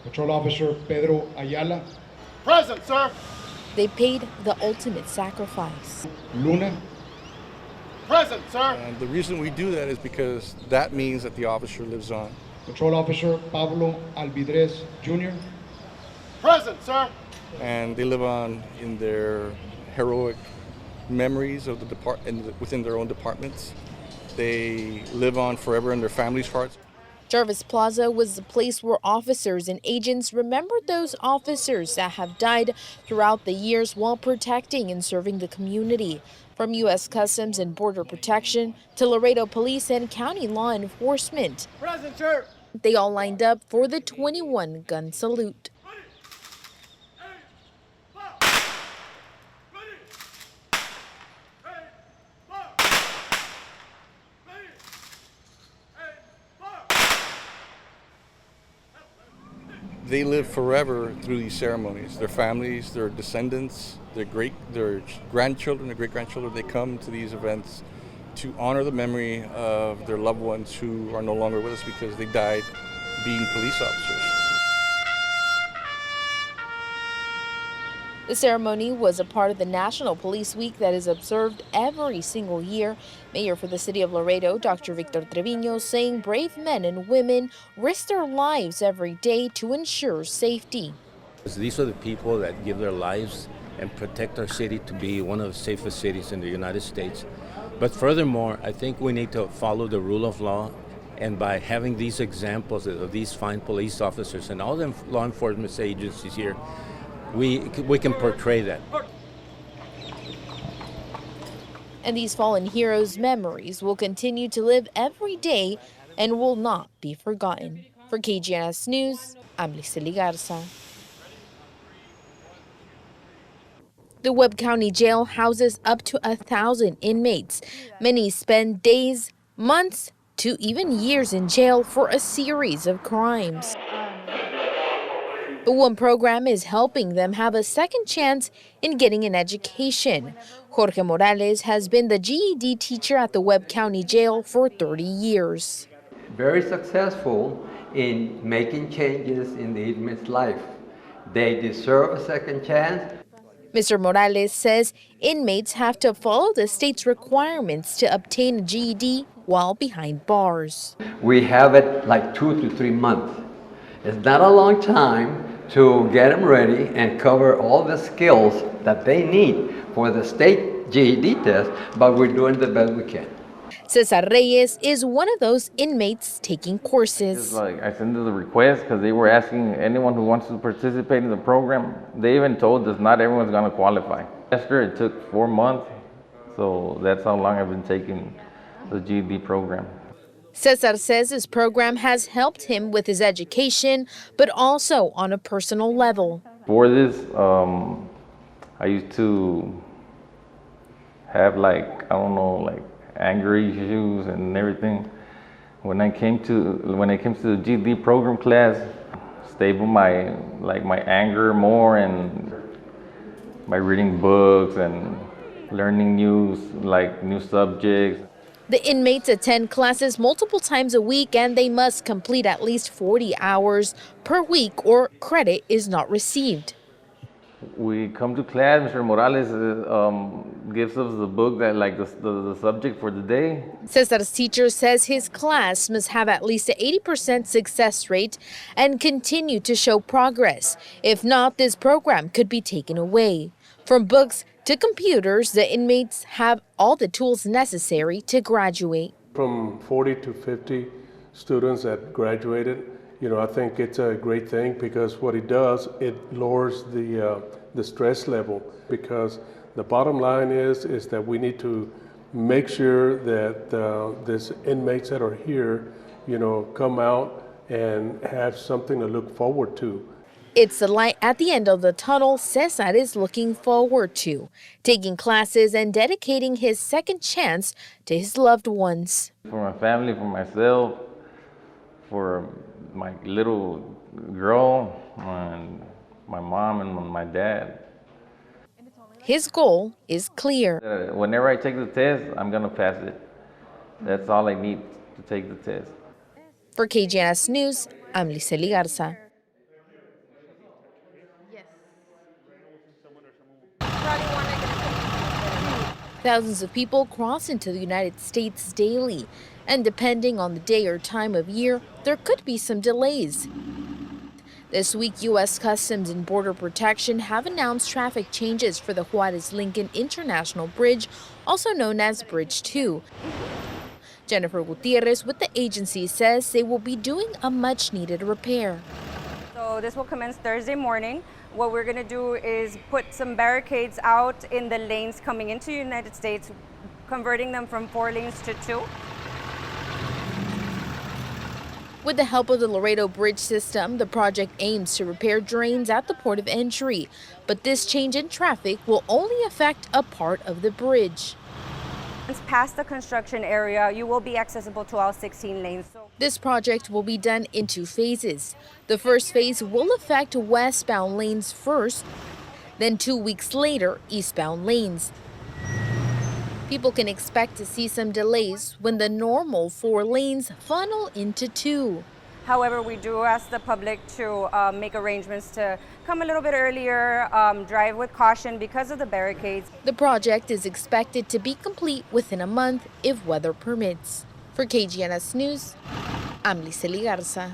Patrol Officer Pedro Ayala. Present, sir. They paid the ultimate sacrifice. Luna. Present, sir. And the reason we do that is because that means that the officer lives on. Patrol Officer Pablo Alvidrez Jr. Present, sir. And they live on in their heroic memories of within their own departments. They live on forever in their families' hearts. Jarvis Plaza was the place where officers and agents remembered those officers that have died throughout the years while protecting and serving the community. From U.S. Customs and Border Protection to Laredo Police and County Law Enforcement. Present, sir. They all lined up for the 21-gun salute. They live forever through these ceremonies. Their families, their descendants, their grandchildren, their great-grandchildren, they come to these events to honor the memory of their loved ones who are no longer with us because they died being police officers. The ceremony was a part of the National Police Week that is observed every single year. Mayor for the city of Laredo, Dr. Victor Treviño, saying brave men and women risk their lives every day to ensure safety. These are the people that give their lives and protect our city to be one of the safest cities in the United States. But furthermore, I think we need to follow the rule of law. And by having these examples of these fine police officers and all the law enforcement agencies here, we can portray that. And these fallen heroes' memories will continue to live every day and will not be forgotten. For KGNS News, I'm Lisely Garza. The Webb County Jail houses up to 1,000 inmates. Many spend days, months, to even years in jail for a series of crimes. The one program is helping them have a second chance in getting an education. Jorge Morales has been the GED teacher at the Webb County Jail for 30 years. Very successful in making changes in the inmate's life. They deserve a second chance. Mr. Morales says inmates have to follow the state's requirements to obtain a GED while behind bars. We have it like 2 to 3 months. It's not a long time to get them ready and cover all the skills that they need for the state GED test, but we're doing the best we can. Cesar Reyes is one of those inmates taking courses. I sent them the request because they were asking anyone who wants to participate in the program. They even told us not everyone's going to qualify. After it took 4 months, so that's how long I've been taking the GED program. Cesar says his program has helped him with his education, but also on a personal level. For this, I used to have anger issues and everything. When I came to the GED program class, stable my anger more and by reading books and learning new subjects. The inmates attend classes multiple times a week and they must complete at least 40 hours per week or credit is not received. We come to class, Mr. Morales gives us the book that the subject for the day. Cesar's teacher says his class must have at least an 80% success rate and continue to show progress. If not, this program could be taken away. From books to computers, the inmates have all the tools necessary to graduate. From 40 to 50 students that graduated, I think it's a great thing because what it does, it lowers the stress level, because the bottom line is that we need to make sure that these inmates that are here, come out and have something to look forward to. It's the light at the end of the tunnel Cesar is looking forward to, taking classes and dedicating his second chance to his loved ones. For my family, for myself, for my little girl, and my mom and my dad. His goal is clear. Whenever I take the test, I'm going to pass it. That's all I need to take the test. For KGNS News, I'm Lisely Garza. Thousands of people cross into the United States daily, and depending on the day or time of year, there could be some delays. This week, U.S. Customs and Border Protection have announced traffic changes for the Juarez-Lincoln International Bridge, also known as Bridge 2. Jennifer Gutierrez with the agency says they will be doing a much-needed repair. So this will commence Thursday morning. What we're going to do is put some barricades out in the lanes coming into the United States, converting them from 4 lanes to 2. With the help of the Laredo Bridge system, the project aims to repair drains at the port of entry. But this change in traffic will only affect a part of the bridge. Once past the construction area, you will be accessible to all 16 lanes. This project will be done in 2 phases. The first phase will affect westbound lanes first, then 2 weeks later, eastbound lanes. People can expect to see some delays when the normal 4 lanes funnel into 2. However, we do ask the public to make arrangements to come a little bit earlier, drive with caution because of the barricades. The project is expected to be complete within a month if weather permits. For KGNS News, I'm Lisely Garza.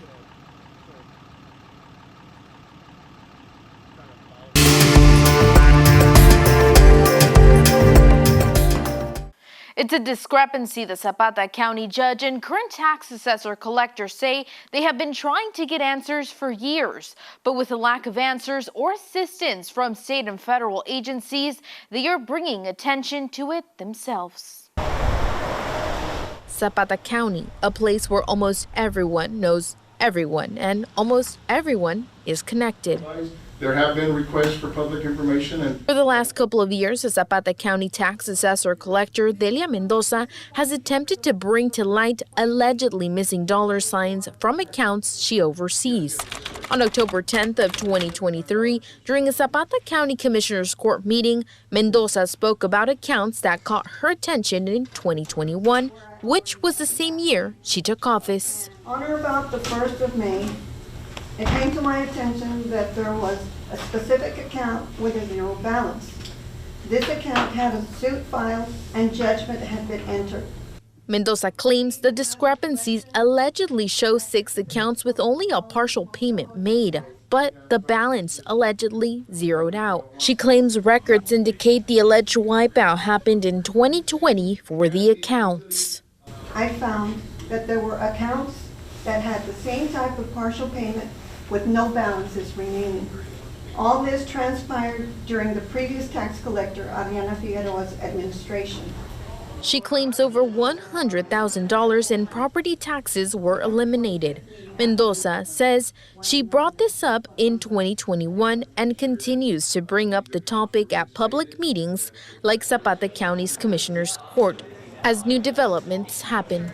It's a discrepancy the Zapata County judge and current tax assessor collector say they have been trying to get answers for years. But with a lack of answers or assistance from state and federal agencies, they are bringing attention to it themselves. Zapata County, a place where almost everyone knows everyone and almost everyone is connected. There have been requests for public information and For the last couple of years, the Zapata County tax assessor collector Delia Mendoza has attempted to bring to light allegedly missing dollar signs from accounts she oversees. On October 10th of 2023, during a Zapata County Commissioner's Court meeting, Mendoza spoke about accounts that caught her attention in 2021, which was the same year she took office. On or about the 1st of May, it came to my attention that there was a specific account with a 0 balance. This account had a suit filed and judgment had been entered. Mendoza claims the discrepancies allegedly show 6 accounts with only a partial payment made, but the balance allegedly zeroed out. She claims records indicate the alleged wipeout happened in 2020 for the accounts. I found that there were accounts that had the same type of partial payment with no balances remaining. All this transpired during the previous tax collector, Adriana Figueroa's administration. She claims over $100,000 in property taxes were eliminated. Mendoza says she brought this up in 2021 and continues to bring up the topic at public meetings like Zapata County's Commissioner's Court as new developments happen.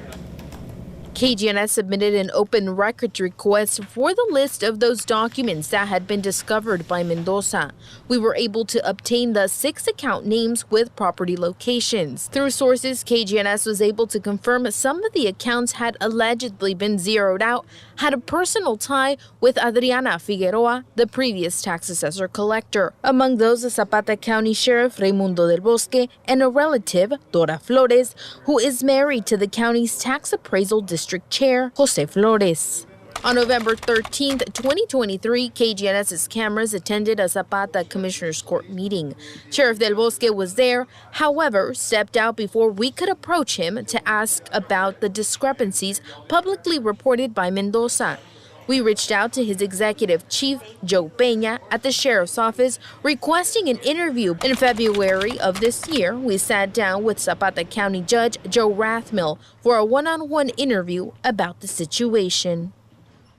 KGNS submitted an open records request for the list of those documents that had been discovered by Mendoza. We were able to obtain the 6 account names with property locations. Through sources, KGNS was able to confirm some of the accounts had allegedly been zeroed out, had a personal tie with Adriana Figueroa, the previous tax assessor collector. Among those, the Zapata County Sheriff Raimundo del Bosque and a relative, Dora Flores, who is married to the county's tax appraisal district chair, Jose Flores. On November 13th, 2023, KGNS's cameras attended a Zapata Commissioner's Court meeting. Sheriff Del Bosque was there, however, stepped out before we could approach him to ask about the discrepancies publicly reported by Mendoza. We reached out to his executive chief, Joe Peña, at the sheriff's office requesting an interview. In February of this year, we sat down with Zapata County Judge Joe Rathmill for a one-on-one interview about the situation.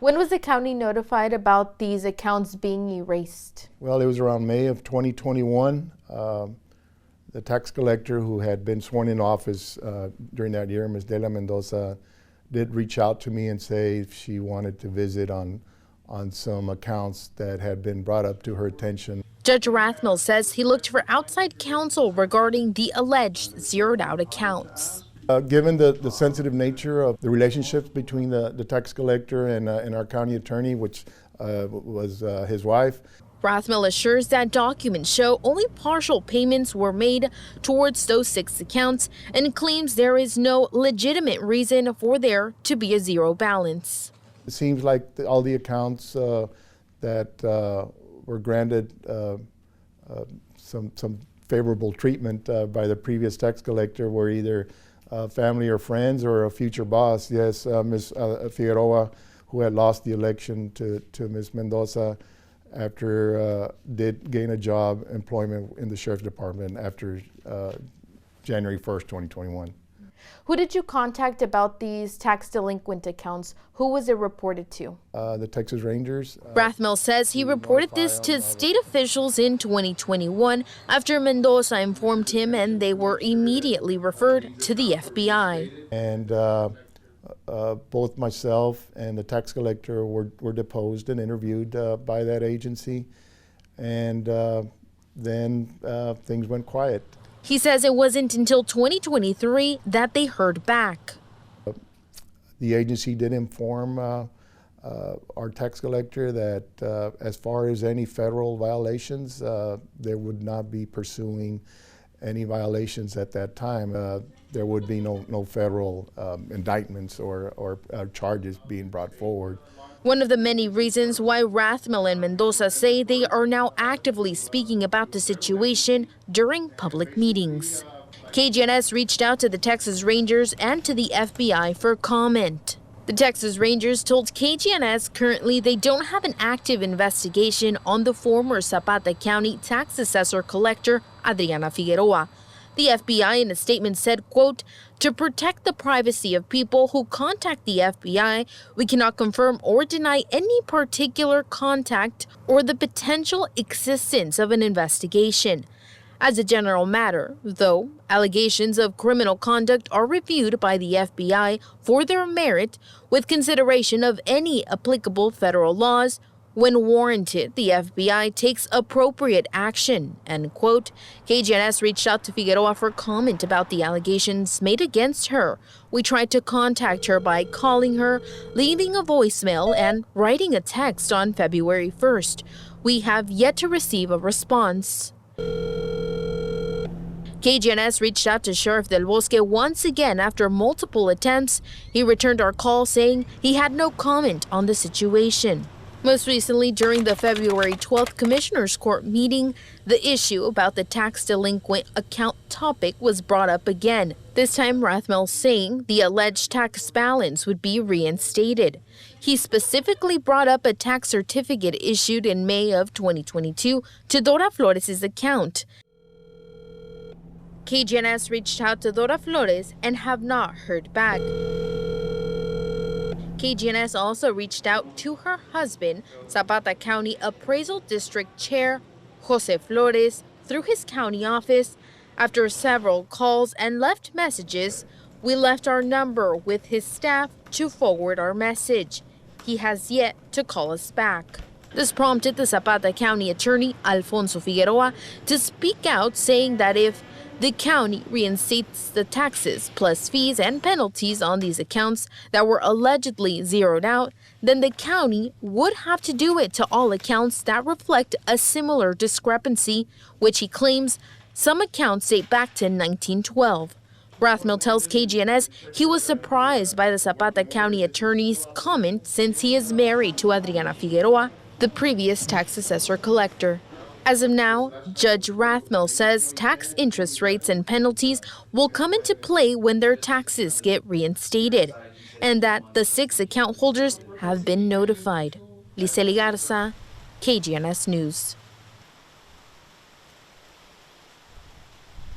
When was the county notified about these accounts being erased? well, it was around May of 2021. The tax collector who had been sworn in office during that year, Ms. Delia Mendoza, did reach out to me and say if she wanted to visit on some accounts that had been brought up to her attention. Judge Rathmill says he looked for outside counsel regarding the alleged zeroed out accounts. Given the sensitive nature of the relationships between the tax collector and our county attorney, which was his wife, Rathmel assures that documents show only partial payments were made towards those 6 accounts and claims there is no legitimate reason for there to be a zero balance. It seems like all the accounts that were granted some favorable treatment by the previous tax collector were either family or friends or a future boss. Yes, Ms. Figueroa, who had lost the election to Ms. Mendoza, after did gain a job employment in the Sheriff's Department after January 1st, 2021. Who did you contact about these tax delinquent accounts? Who was it reported to? The Texas Rangers. Rathmel says he reported this to state officials in 2021 after Mendoza informed him, and they were immediately referred to the FBI. And both myself and the tax collector were deposed and interviewed by that agency, and then things went quiet. He says it wasn't until 2023 that they heard back. The agency did inform our tax collector that as far as any federal violations, they would not be pursuing any violations at that time. There would be no federal indictments or charges being brought forward. One of the many reasons why Rathmel and Mendoza say they are now actively speaking about the situation during public meetings. KGNS reached out to the Texas Rangers and to the FBI for comment. The Texas Rangers told KGNS currently they don't have an active investigation on the former Zapata County tax assessor collector, Adriana Figueroa. The FBI in a statement said, quote, "To protect the privacy of people who contact the FBI, we cannot confirm or deny any particular contact or the potential existence of an investigation. As a general matter, though, allegations of criminal conduct are reviewed by the FBI for their merit with consideration of any applicable federal laws. When warranted, the FBI takes appropriate action," end quote. KGNS reached out to Figueroa for comment about the allegations made against her. We tried to contact her by calling her, leaving a voicemail, and writing a text on February 1st. We have yet to receive a response. KGNS reached out to Sheriff Del Bosque once again after multiple attempts. He returned our call saying he had no comment on the situation. Most recently, during the February 12th Commissioner's Court meeting, the issue about the tax delinquent account topic was brought up again, this time Rathmel saying the alleged tax balance would be reinstated. He specifically brought up a tax certificate issued in May of 2022 to Dora Flores' account. KGNS reached out to Dora Flores and have not heard back. KGNS also reached out to her husband, Zapata County Appraisal District Chair Jose Flores, through his county office. After several calls and left messages, we left our number with his staff to forward our message. He has yet to call us back. This prompted the Zapata County Attorney Alfonso Figueroa to speak out, saying that if the county reinstates the taxes plus fees and penalties on these accounts that were allegedly zeroed out, then the county would have to do it to all accounts that reflect a similar discrepancy, which he claims some accounts date back to 1912. Rathmel tells KGNS he was surprised by the Zapata County Attorney's comment since he is married to Adriana Figueroa, the previous tax assessor collector. As of now, Judge Rathmel says tax interest rates and penalties will come into play when their taxes get reinstated, and that the 6 account holders have been notified. Liseli Garza, KGNS News.